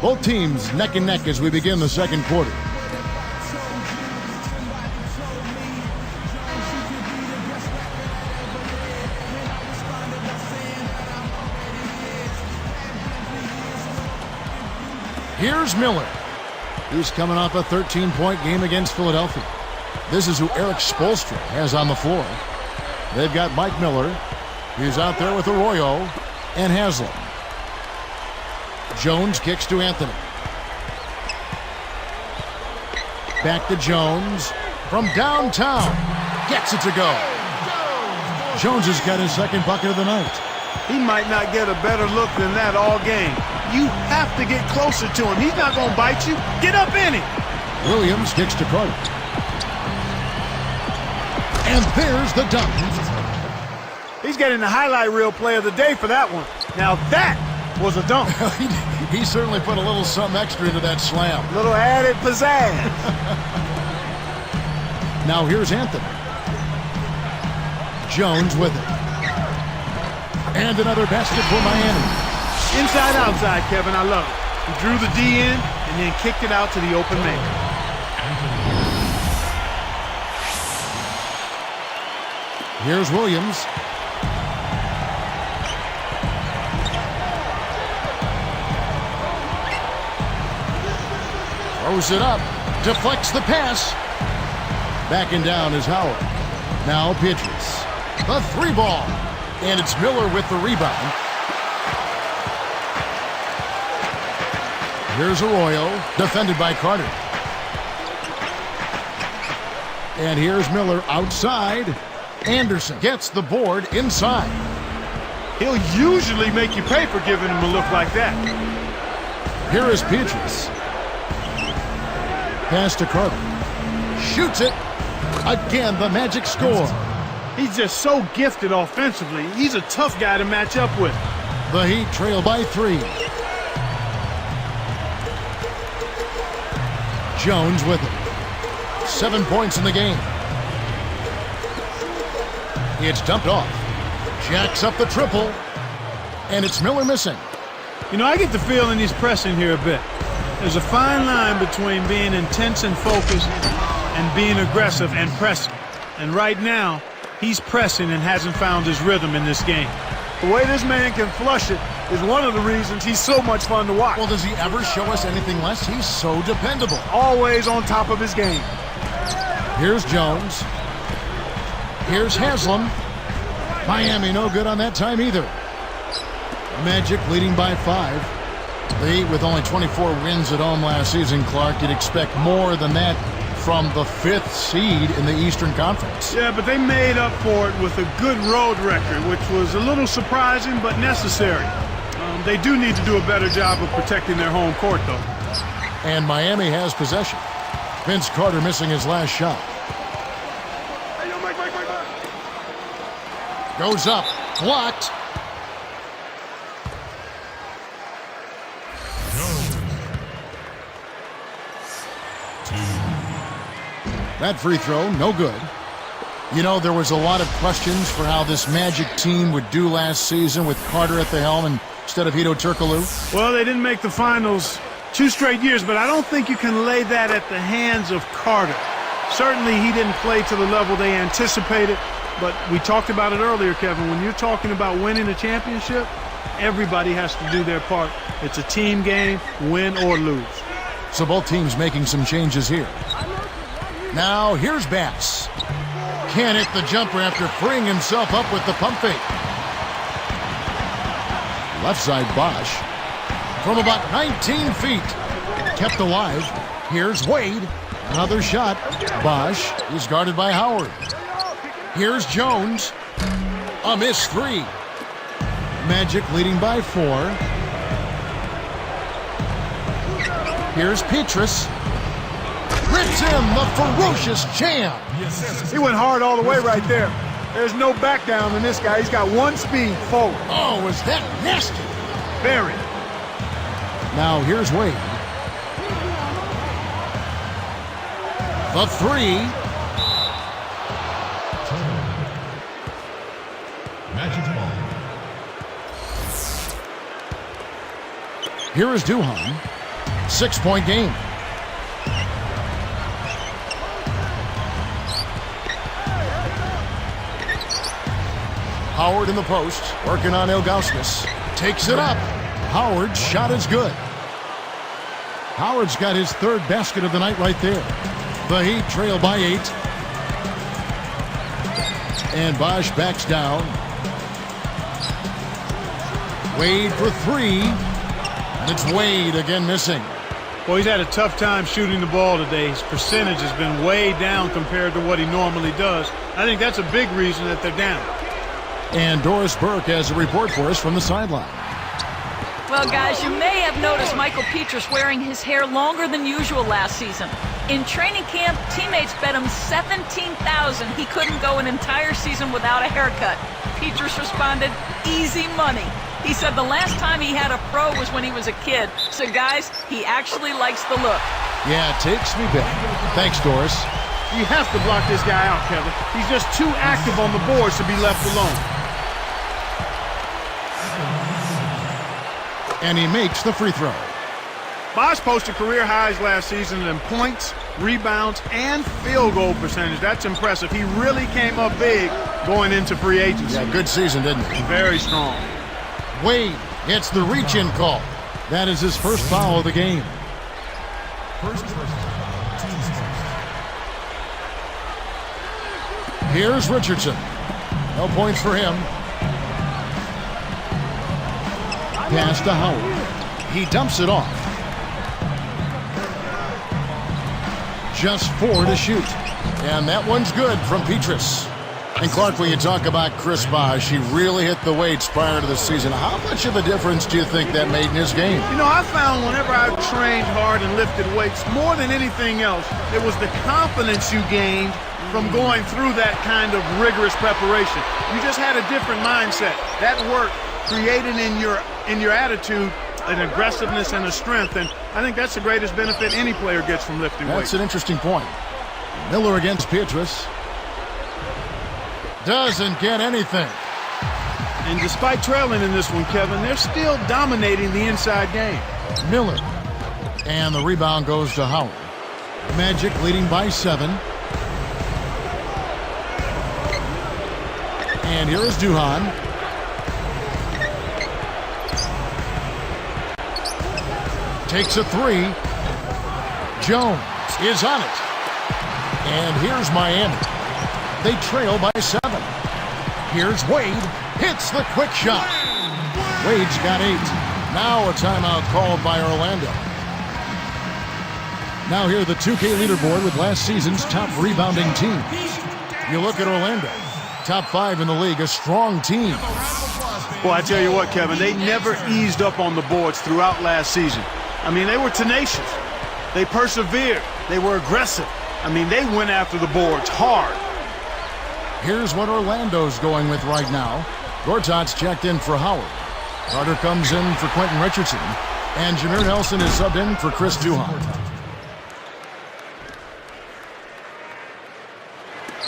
Both teams neck and neck as we begin the second quarter. Here's Miller. He's coming off a 13-point game against Philadelphia. This is who Eric Spoelstra has on the floor. They've got Mike Miller. He's out there with Arroyo and Haslam. Jones kicks to Anthony. Back to Jones from downtown. Gets it to go. Jones has got his second bucket of the night. He might not get a better look than that all game. You have to get closer to him. He's not going to bite you. Get up in it. Williams kicks to Carter. And there's the dunk. He's getting the highlight reel play of the day for that one. Now that was a dunk. He certainly put a little something extra into that slam. Little added pizzazz. Now here's Anthony. Jones with it. And another basket for Miami. Inside, outside, Kevin. I love it. He drew the D in and then kicked it out to the open man. Here's Williams. Throws it up. Deflects the pass. Backing down is Howard. Now Petrus. The three ball. And it's Miller with the rebound. Here's Arroyo, defended by Carter. And here's Miller outside. Anderson gets the board inside. He'll usually make you pay for giving him a look like that. Here is Petrus. Pass to Carter. Shoots it. Again, the Magic score. He's just so gifted offensively. He's a tough guy to match up with. The Heat trail by 3. Jones with it. 7 points in the game. It's dumped off. Jacks up the triple. And it's Miller missing. You know, I get the feeling he's pressing here a bit. There's a fine line between being intense and focused and being aggressive and pressing. And right now, he's pressing and hasn't found his rhythm in this game. The way this man can flush it is one of the reasons he's so much fun to watch. Well, does he ever show us anything less? He's so dependable. Always on top of his game. Here's Jones. Here's Haslam. Miami no good on that time either. Magic leading by 5. The Heat with only 24 wins at home last season, Clark. You'd expect more than that from the 5th seed in the Eastern Conference. Yeah, but they made up for it with a good road record, which was a little surprising but necessary. They do need to do a better job of protecting their home court, though. And Miami has possession. Vince Carter missing his last shot. Goes up. Blocked. That free throw, no good. You know, there was a lot of questions for how this Magic team would do last season with Carter at the helm instead of Hedo Turkoglu. Well, they didn't make the finals 2 straight years, but I don't think you can lay that at the hands of Carter. Certainly, he didn't play to the level they anticipated, but we talked about it earlier, Kevin. When you're talking about winning a championship, everybody has to do their part. It's a team game, win or lose. So both teams making some changes here. Now, here's Bass. Can't hit the jumper after freeing himself up with the pump fake. Left side, Bosch. From about 19 feet. Kept alive. Here's Wade. Another shot. Bosch is guarded by Howard. Here's Jones. A missed 3. Magic leading by 4. Here's Petrus. Rips in the ferocious jam. He went hard all the way right there. There's no back down in this guy. He's got one speed forward. Oh, is that nasty? Very. Now here's Wade. The 3. Magic ball. Here is Duhan. 6-point game. Howard in the post, working on Ilgauskas. Takes it up. Howard's shot is good. Howard's got his third basket of the night right there. The Heat trail by 8. And Bosch backs down. Wade for 3. And it's Wade again missing. Well, he's had a tough time shooting the ball today. His percentage has been way down compared to what he normally does. I think that's a big reason that they're down. And Doris Burke has a report for us from the sideline. Well, guys, you may have noticed Michael Petrus wearing his hair longer than usual last season. In training camp, teammates bet him $17,000 he couldn't go an entire season without a haircut. Petrus responded, easy money. He said the last time he had a pro was when he was a kid. So, guys, he actually likes the look. Yeah, it takes me back. Thanks, Doris. You have to block this guy out, Kevin. He's just too active on the boards to be left alone. And he makes the free throw. Bosch posted career highs last season in points, rebounds, and field goal percentage. That's impressive. He really came up big going into free agency. Yeah, good season, didn't he? Very strong. Wade gets the reach-in call. That is his first foul of the game. Here's Richardson. No points for him. Pass to Howard. He dumps it off. Just 4 to shoot. And that one's good from Petrus. And Clark, when you talk about Chris Bosh, he really hit the weights prior to the season. How much of a difference do you think that made in his game? You know, I found whenever I trained hard and lifted weights, more than anything else, it was the confidence you gained from going through that kind of rigorous preparation. You just had a different mindset. That work created in your attitude an aggressiveness and a strength, and I think that's the greatest benefit any player gets from lifting weights. That's an interesting point. Miller against Petrus. Doesn't get anything. And despite trailing in this one, Kevin, they're still dominating the inside game. Miller. And the rebound goes to Howard. Magic leading by 7. And here is Duhan. Takes a 3. Jones is on it. And here's Miami. They trail by 7. Here's Wade. Hits the quick shot. Wade's got 8. Now a timeout called by Orlando. Now here the 2K leaderboard with last season's top rebounding teams. You look at Orlando. Top 5 in the league. A strong team. Well, I tell you what, Kevin, they never eased up on the boards throughout last season. I mean, they were tenacious. They persevered. They were aggressive. I mean, they went after the boards hard. Here's what Orlando's going with right now. Gortat's checked in for Howard. Carter comes in for Quentin Richardson. And Jameer Nelson is subbed in for Chris Duhan.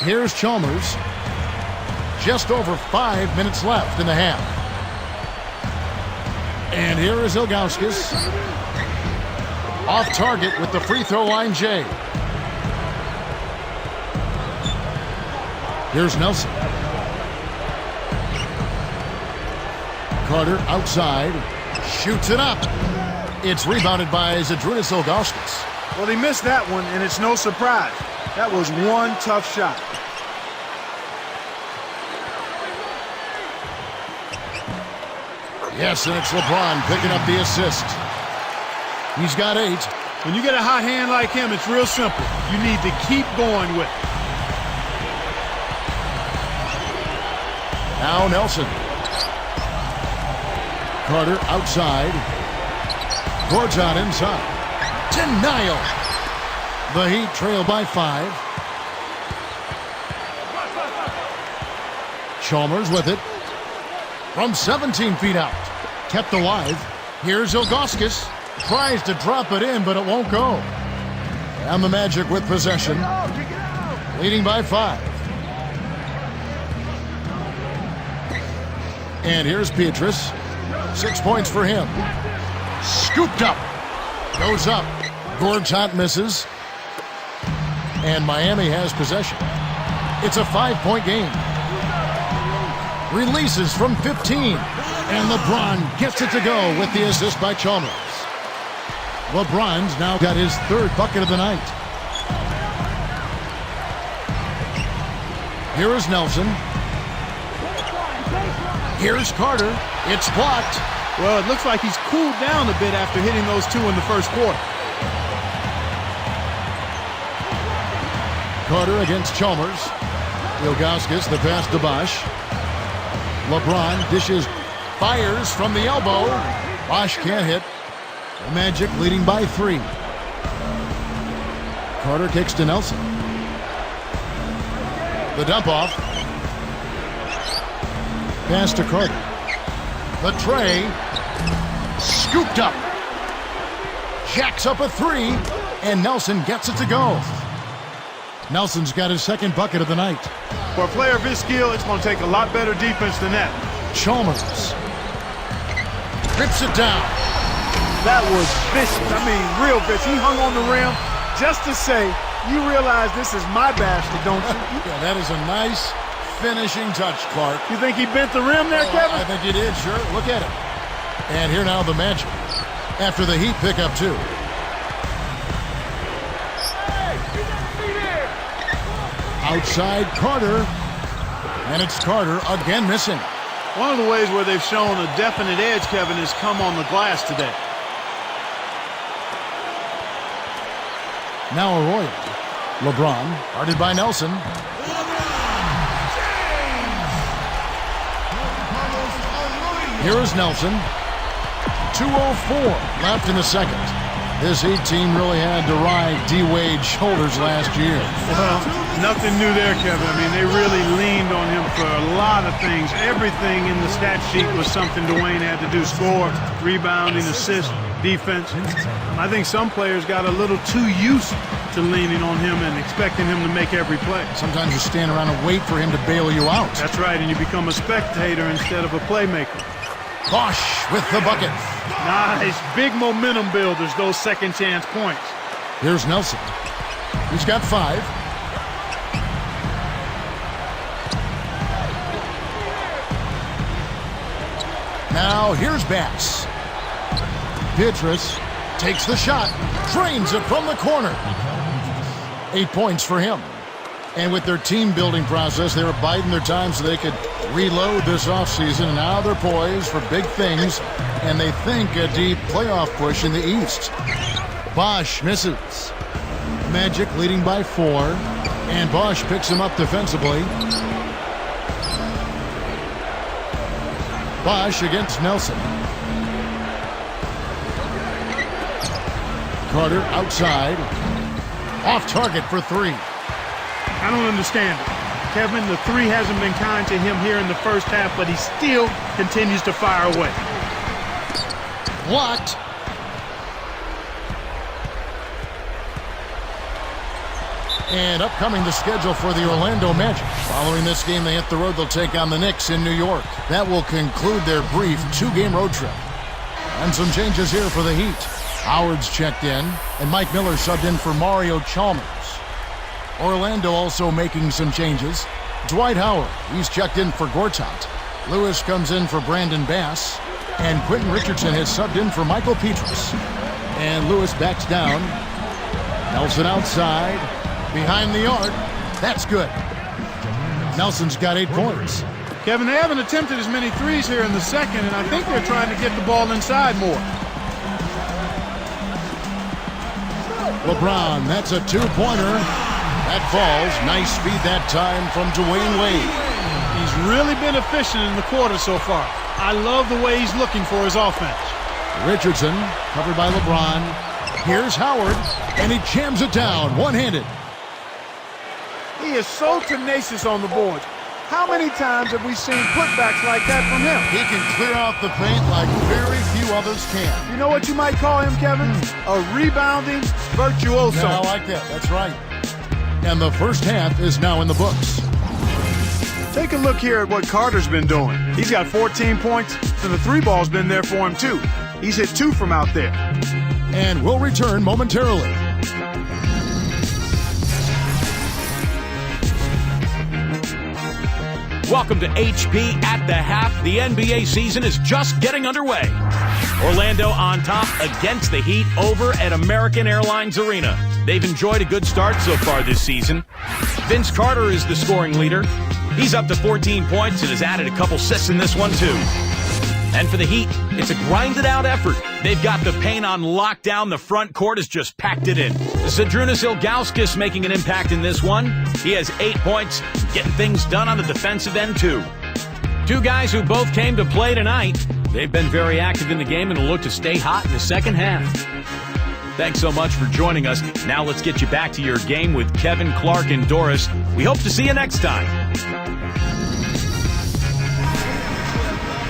Here's Chalmers. Just over 5 minutes left in the half. And here is Ilgauskas. Off target with the free throw line, Jay. Here's Nelson. Carter outside. Shoots it up. It's rebounded by Zydrunas Ilgauskas. Well, he missed that one, and it's no surprise. That was one tough shot. Yes, and it's LeBron picking up the assist. He's got 8. When you get a hot hand like him, it's real simple. You need to keep going with it. Now Nelson. Carter outside. Gortat inside. Denial. The Heat trail by 5. Chalmers with it. From 17 feet out. Kept alive. Here's Ilgauskas. Tries to drop it in, but it won't go. And the Magic with possession. Leading by 5. And here's Petrus. 6 points for him. Scooped up. Goes up. Gortat misses. And Miami has possession. It's a 5-point game. Releases from 15. And LeBron gets it to go with the assist by Chalmers. LeBron's now got his third bucket of the night. Here is Nelson. Here's Carter. It's blocked. Well, it looks like he's cooled down a bit after hitting those two in the first quarter. Carter against Chalmers. Ilgauskas, the pass to Bosch. LeBron dishes, fires from the elbow. Bosch can't hit. The Magic leading by 3. Carter kicks to Nelson. The dump off. Pass to Carter. The tray. Scooped up. Jacks up a 3. And Nelson gets it to go. Nelson's got his second bucket of the night. For a player of his skill, it's going to take a lot better defense than that. Chalmers. Rips it down. That was vicious. I mean, real vicious. He hung on the rim just to say, you realize this is my basket, don't you? Yeah, that is a nice finishing touch, Clark. You think he bent the rim there, Kevin? I think he did, sure. Look at it. And here now the Magic. After the Heat pick up 2. Outside Carter. And it's Carter again missing. One of the ways where they've shown a definite edge, Kevin, is come on the glass today. Now Arroyo. LeBron, guarded by Nelson. Here is Nelson. 2:04 left in the second. This Heat team really had to ride D-Wade's shoulders last year. Well, nothing new there, Kevin. I mean, they really leaned on him for a lot of things. Everything in the stat sheet was something Dwayne had to do. Score, rebounding, assist, defense. I think some players got a little too used to leaning on him and expecting him to make every play. Sometimes you stand around and wait for him to bail you out. That's right, and you become a spectator instead of a playmaker. Bosch with the bucket. Nice. Big momentum builders, those second chance points. Here's Nelson. He's got 5. Now here's Bass. Pietrus takes the shot. Drains it from the corner. 8 points for him. And with their team-building process, they were biding their time so they could reload this offseason. And now they're poised for big things, and they think a deep playoff push in the East. Bosch misses. Magic leading by 4, and Bosch picks him up defensively. Bosch against Nelson. Carter outside. Off target for 3. I don't understand it. Kevin, the 3 hasn't been kind to him here in the first half, but he still continues to fire away. Blocked. And upcoming the schedule for the Orlando Magic. Following this game, they hit the road. They'll take on the Knicks in New York. That will conclude their brief 2-game road trip. And some changes here for the Heat. Howard's checked in, and Mike Miller subbed in for Mario Chalmers. Orlando also making some changes. Dwight Howard, he's checked in for Gortat. Lewis comes in for Brandon Bass. And Quentin Richardson has subbed in for Michael Pietrus. And Lewis backs down. Nelson outside. Behind the arc. That's good. Nelson's got 8 points. Kevin, they haven't attempted as many threes here in the second, and I think they're trying to get the ball inside more. LeBron, that's a 2-pointer. That falls. Nice speed that time from Dwayne Wade. He's really been efficient in the quarter so far. I love the way he's looking for his offense. Richardson, covered by LeBron. Here's Howard, and he jams it down, one-handed. He is so tenacious on the boards. How many times have we seen putbacks like that from him? He can clear out the paint like very few others can. You know what you might call him, Kevin? A rebounding virtuoso. Yeah, I like that. That's right. And the first half is now in the books. Take a look here at what Carter's been doing. He's got 14 points, and the 3 ball's been there for him, too. He's hit 2 from out there. and we'll return momentarily. Welcome to HP at the half. The NBA season is just getting underway. Orlando on top against the Heat over at American Airlines Arena. They've enjoyed a good start so far this season. Vince Carter is the scoring leader. He's up to 14 points and has added a couple assists in this one too. And for the Heat, it's a grinded-out effort. They've got the paint on lockdown. The front court has just packed it in. Zydrunas Ilgauskas making an impact in this one. He has 8 points, getting things done on the defensive end, too. Two guys who both came to play tonight. They've been very active in the game and will look to stay hot in the second half. Thanks so much for joining us. Now let's get you back to your game with Kevin, Clark, and Doris. We hope to see you next time.